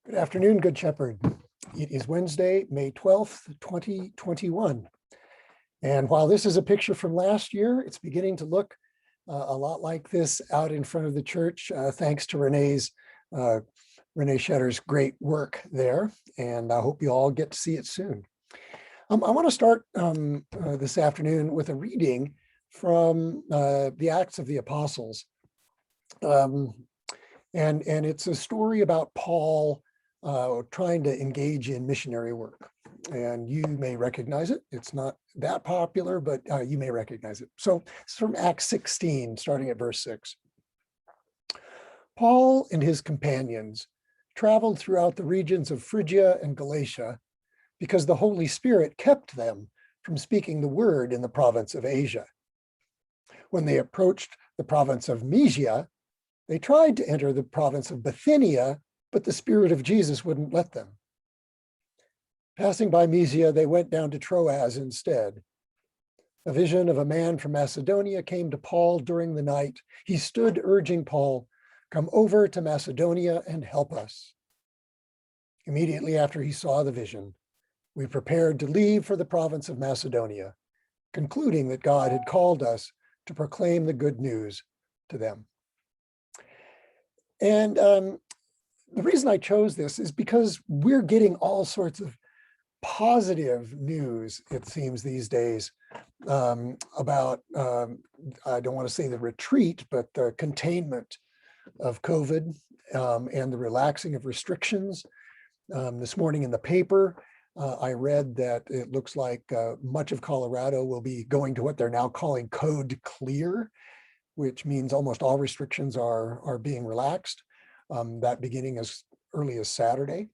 Good afternoon, Good Shepherd. It is Wednesday, May 12th, 2021. And while this is a picture from last year, it's beginning to look a lot like this out in front of the church, thanks to Renee Shetter's great work there. And I hope you all get to see it soon. I want to start this afternoon with a reading from the Acts of the Apostles. And it's a story about Paul trying to engage in missionary work. And you may recognize it. It's not that popular, but you may recognize it. So it's from Acts 16, starting at verse 6. Paul and his companions traveled throughout the regions of Phrygia and Galatia because the Holy Spirit kept them from speaking the word in the province of Asia. When they approached the province of Mysia, they tried to enter the province of Bithynia, but the Spirit of Jesus wouldn't let them. Passing by Mysia, they went down to Troas instead. A vision of a man from Macedonia came to Paul during the night. He stood urging Paul, "Come over to Macedonia and help us." Immediately after he saw the vision, we prepared to leave for the province of Macedonia, concluding that God had called us to proclaim the good news to them. And the reason I chose this is because we're getting all sorts of positive news, it seems these days, about, I don't want to say the retreat, but the containment of COVID and the relaxing of restrictions. This morning in the paper, I read that it looks like much of Colorado will be going to what they're now calling code clear, which means almost all restrictions are being relaxed, that beginning as early as Saturday.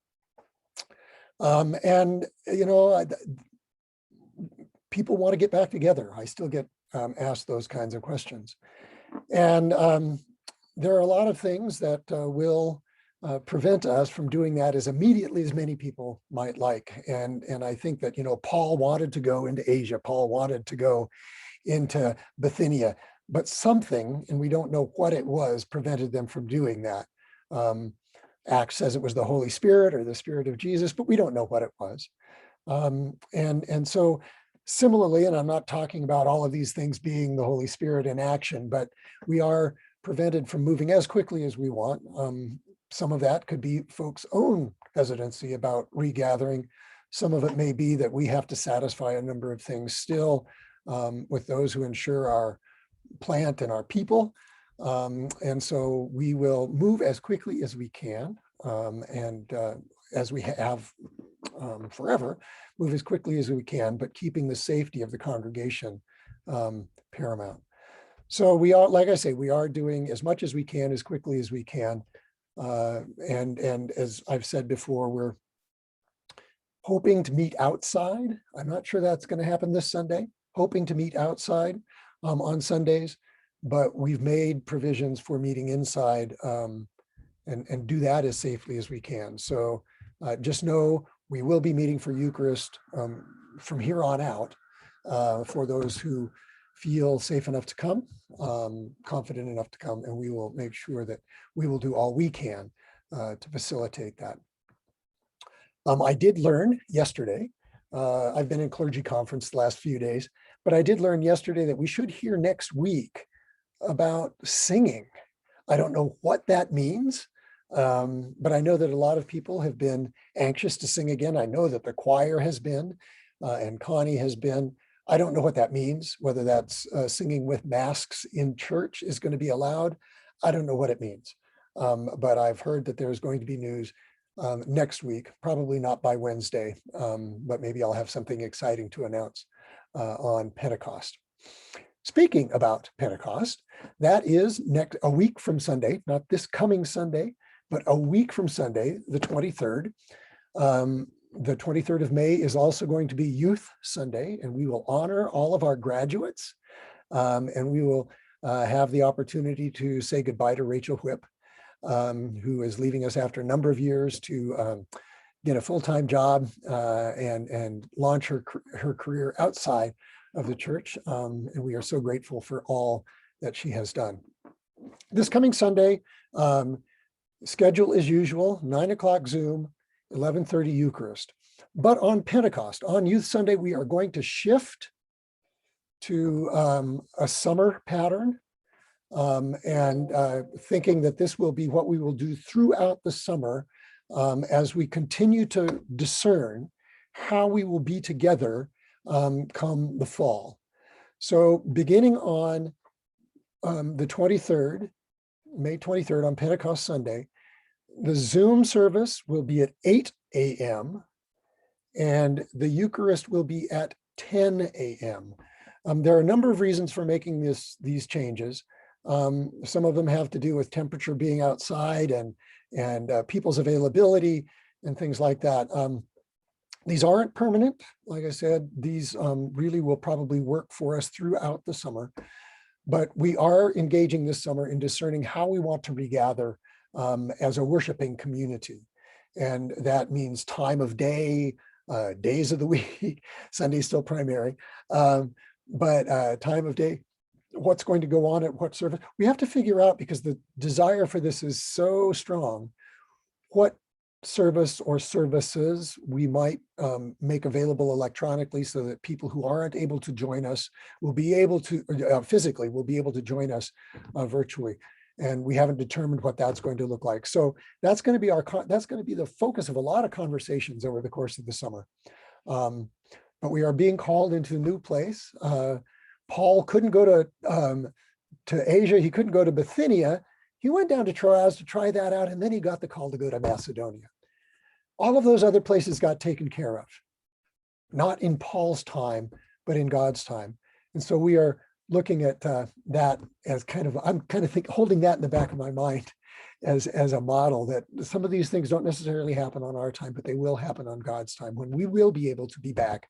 And, you know, people want to get back together. I still get asked those kinds of questions. And there are a lot of things that will prevent us from doing that as immediately as many people might like. And I think that, you know, Paul wanted to go into Asia. Paul wanted to go into Bithynia, but something, and we don't know what it was, prevented them from doing that. Acts says it was the Holy Spirit or the Spirit of Jesus, but we don't know what it was. And so similarly, and I'm not talking about all of these things being the Holy Spirit in action, but we are prevented from moving as quickly as we want. Some of that could be folks' own hesitancy about regathering. Some of it may be that we have to satisfy a number of things still with those who ensure our plant and our people. And so we will move as quickly as we can, and as we have forever, move as quickly as we can, but keeping the safety of the congregation paramount. So we are, like I say, we are doing as much as we can, as quickly as we can. And as I've said before, we're hoping to meet outside. I'm not sure that's going to happen this Sunday, hoping to meet outside on Sundays. But we've made provisions for meeting inside and do that as safely as we can. So just know we will be meeting for Eucharist from here on out for those who feel safe enough to come, confident enough to come, and we will make sure that we will do all we can to facilitate that. I did learn yesterday, I've been in clergy conference the last few days, but I did learn yesterday that we should hear next week about singing. I don't know what that means, but I know that a lot of people have been anxious to sing again. I know that the choir has been, and Connie has been. I don't know what that means, whether that's singing with masks in church is going to be allowed. I don't know what it means, but I've heard that there's going to be news next week, probably not by Wednesday, but maybe I'll have something exciting to announce on Pentecost. Speaking about Pentecost, that is a week from Sunday, not this coming Sunday, but a week from Sunday, the 23rd. The 23rd of May is also going to be Youth Sunday, and we will honor all of our graduates, and we will have the opportunity to say goodbye to Rachel Whip, who is leaving us after a number of years to get a full-time job and launch her career outside of the church, and we are so grateful for all that she has done. This coming Sunday, Schedule as usual, 9 o'clock Zoom, 11:30 Eucharist. But on Pentecost, on Youth Sunday, we are going to shift to a summer pattern, and thinking that this will be what we will do throughout the summer, as we continue to discern how we will be together come the fall. So beginning on the 23rd, May 23rd, on Pentecost Sunday, the Zoom service will be at 8 a.m. and the Eucharist will be at 10 a.m. There are a number of reasons for making these changes. Some of them have to do with temperature being outside and people's availability and things like that. These aren't permanent. Like I said, these really will probably work for us throughout the summer. But we are engaging this summer in discerning how we want to regather as a worshiping community. And that means time of day, days of the week. Sunday's still primary, but time of day, what's going to go on at what service. We have to figure out, because the desire for this is so strong, what service or services we might make available electronically, so that people who aren't able to join us will be able to physically will be able to join us virtually. And we haven't determined what that's going to look like. So that's going to be that's going to be the focus of a lot of conversations over the course of the summer. But we are being called into a new place. Paul couldn't go to Asia. He couldn't go to Bithynia. He went down to Troas to try that out, and then he got the call to go to Macedonia. All of those other places got taken care of, not in Paul's time, but in God's time. And so we are looking at that as I'm kind of holding that in the back of my mind as a model, that some of these things don't necessarily happen on our time, but they will happen on God's time, when we will be able to be back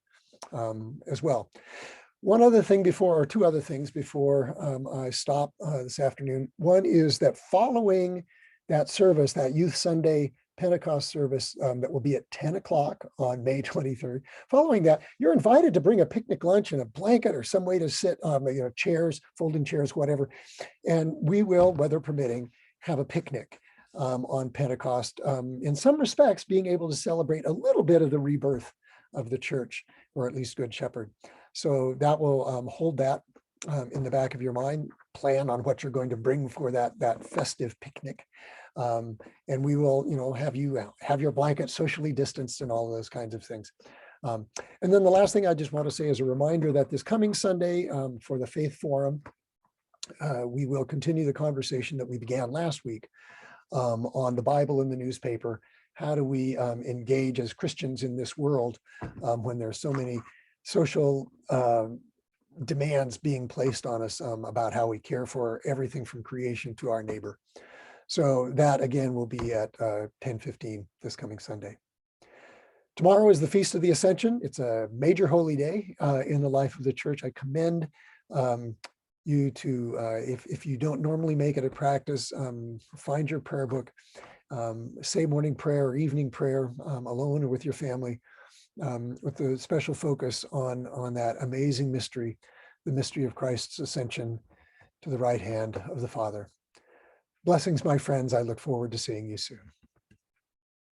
as well. One other thing before, or two other things before I stop this afternoon. One is that following that service, that Youth Sunday Pentecost service that will be at 10 o'clock on May 23rd. Following that, you're invited to bring a picnic lunch and a blanket or some way to sit, chairs, folding chairs, whatever. And we will, weather permitting, have a picnic on Pentecost. In some respects, being able to celebrate a little bit of the rebirth of the church, or at least Good Shepherd. So that will hold that in the back of your mind. Plan on what you're going to bring for that festive picnic. And we will, have you have your blanket socially distanced and all those kinds of things. And then the last thing I just want to say is a reminder that this coming Sunday for the Faith Forum, we will continue the conversation that we began last week on the Bible in the newspaper. How do we engage as Christians in this world when there's so many social demands being placed on us about how we care for everything from creation to our neighbor. So that again will be at 10:15 this coming Sunday. Tomorrow is the Feast of the Ascension. It's a major holy day in the life of the church. I commend you to, if you don't normally make it a practice, find your prayer book, say morning prayer or evening prayer alone or with your family, with a special focus on that amazing mystery, the mystery of Christ's ascension to the right hand of the Father. Blessings, my friends. I look forward to seeing you soon.